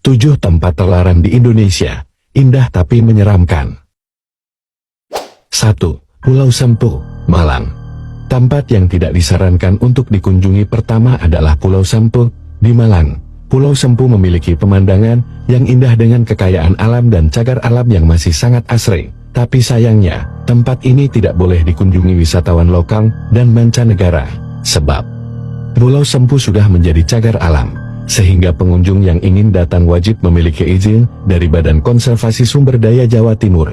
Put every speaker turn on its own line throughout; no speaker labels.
7 tempat terlarang di Indonesia, indah tapi menyeramkan. 1. Pulau Sempu, Malang. Tempat yang tidak disarankan untuk dikunjungi pertama adalah Pulau Sempu, di Malang. Pulau Sempu memiliki pemandangan yang indah dengan kekayaan alam dan cagar alam yang masih sangat asri. Tapi sayangnya, tempat ini tidak boleh dikunjungi wisatawan lokal dan mancanegara. Sebab, Pulau Sempu sudah menjadi cagar alam, sehingga pengunjung yang ingin datang wajib memiliki izin dari Badan Konservasi Sumber Daya Jawa Timur.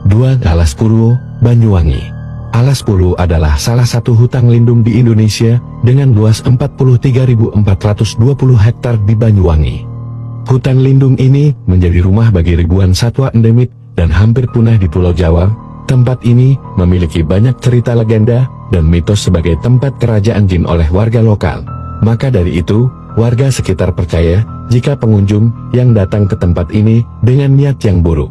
2. Alas Purwo, Banyuwangi. Alas Purwo adalah salah satu hutan lindung di Indonesia dengan luas 43.420 hektar di Banyuwangi. Hutan lindung ini menjadi rumah bagi ribuan satwa endemik dan hampir punah di Pulau Jawa. Tempat ini memiliki banyak cerita legenda dan mitos sebagai tempat kerajaan jin oleh warga lokal. Maka dari itu, warga sekitar percaya jika pengunjung yang datang ke tempat ini dengan niat yang buruk,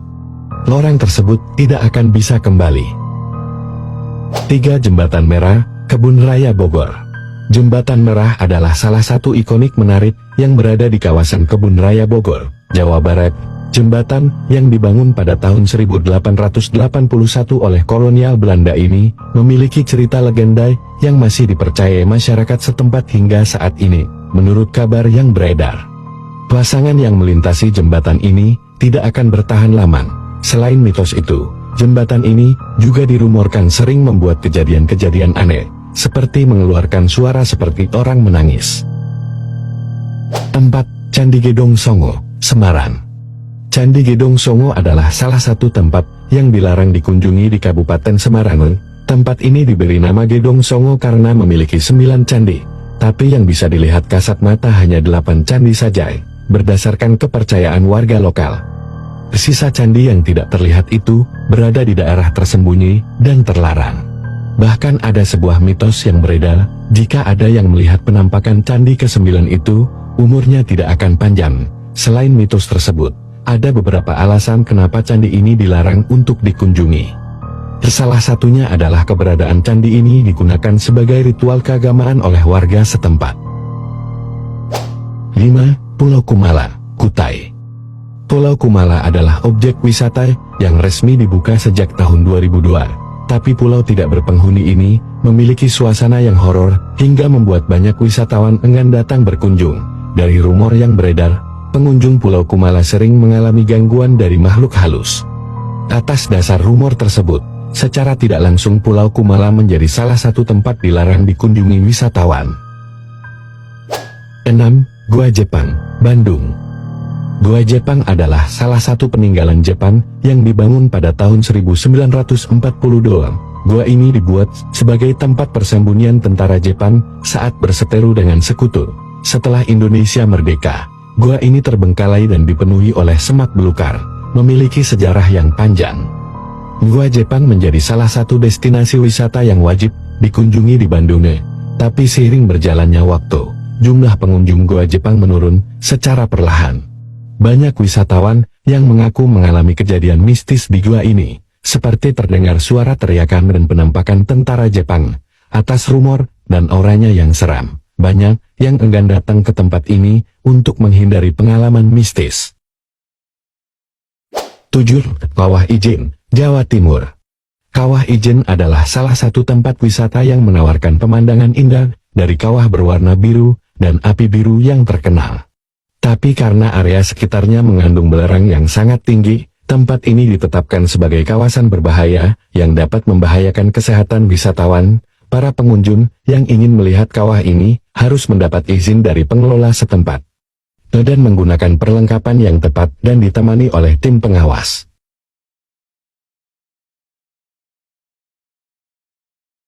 lorong tersebut tidak akan bisa kembali. 3. Jembatan Merah, Kebun Raya Bogor. Jembatan Merah adalah salah satu ikonik menarik yang berada di kawasan Kebun Raya Bogor, Jawa Barat. Jembatan yang dibangun pada tahun 1881 oleh kolonial Belanda ini memiliki cerita legenda yang masih dipercayai masyarakat setempat hingga saat ini. Menurut kabar yang beredar, pasangan yang melintasi jembatan ini tidak akan bertahan lama. Selain mitos itu, jembatan ini juga dirumorkan sering membuat kejadian-kejadian aneh, seperti mengeluarkan suara seperti orang menangis. 4. Candi Gedong Songo, Semarang. Candi Gedong Songo adalah salah satu tempat yang dilarang dikunjungi di Kabupaten Semarang. Tempat ini diberi nama Gedong Songo karena memiliki 9 candi, tapi yang bisa dilihat kasat mata hanya 8 candi saja, berdasarkan kepercayaan warga lokal. Sisa candi yang tidak terlihat itu berada di daerah tersembunyi dan terlarang. Bahkan ada sebuah mitos yang beredar, jika ada yang melihat penampakan candi ke-9 itu, umurnya tidak akan panjang. Selain mitos tersebut, ada beberapa alasan kenapa candi ini dilarang untuk dikunjungi. Salah satunya adalah keberadaan candi ini digunakan sebagai ritual keagamaan oleh warga setempat. 5. Pulau Kumala, Kutai. Pulau Kumala adalah objek wisata yang resmi dibuka sejak tahun 2002. Tapi pulau tidak berpenghuni ini memiliki suasana yang horor hingga membuat banyak wisatawan enggan datang berkunjung. Dari rumor yang beredar, pengunjung Pulau Kumala sering mengalami gangguan dari makhluk halus. Atas dasar rumor tersebut, secara tidak langsung Pulau Kumala menjadi salah satu tempat dilarang dikunjungi wisatawan. 6. Gua Jepang, Bandung. Gua Jepang adalah salah satu peninggalan Jepang yang dibangun pada tahun 1942. Gua ini dibuat sebagai tempat persembunyian tentara Jepang saat berseteru dengan sekutu. Setelah Indonesia merdeka, gua ini terbengkalai dan dipenuhi oleh semak belukar, memiliki sejarah yang panjang. Gua Jepang menjadi salah satu destinasi wisata yang wajib dikunjungi di Bandung. Tapi seiring berjalannya waktu, jumlah pengunjung gua Jepang menurun secara perlahan. Banyak wisatawan yang mengaku mengalami kejadian mistis di gua ini, seperti terdengar suara teriakan dan penampakan tentara Jepang. Atas rumor dan auranya yang seram, banyak yang enggan datang ke tempat ini untuk menghindari pengalaman mistis. 7. Kawah Ijen, Jawa Timur. Kawah Ijen adalah salah satu tempat wisata yang menawarkan pemandangan indah dari kawah berwarna biru dan api biru yang terkenal. Tapi karena area sekitarnya mengandung belerang yang sangat tinggi, tempat ini ditetapkan sebagai kawasan berbahaya yang dapat membahayakan kesehatan wisatawan. Para pengunjung yang ingin melihat kawah ini harus mendapat izin dari pengelola setempat dan menggunakan perlengkapan yang tepat dan ditemani oleh tim pengawas.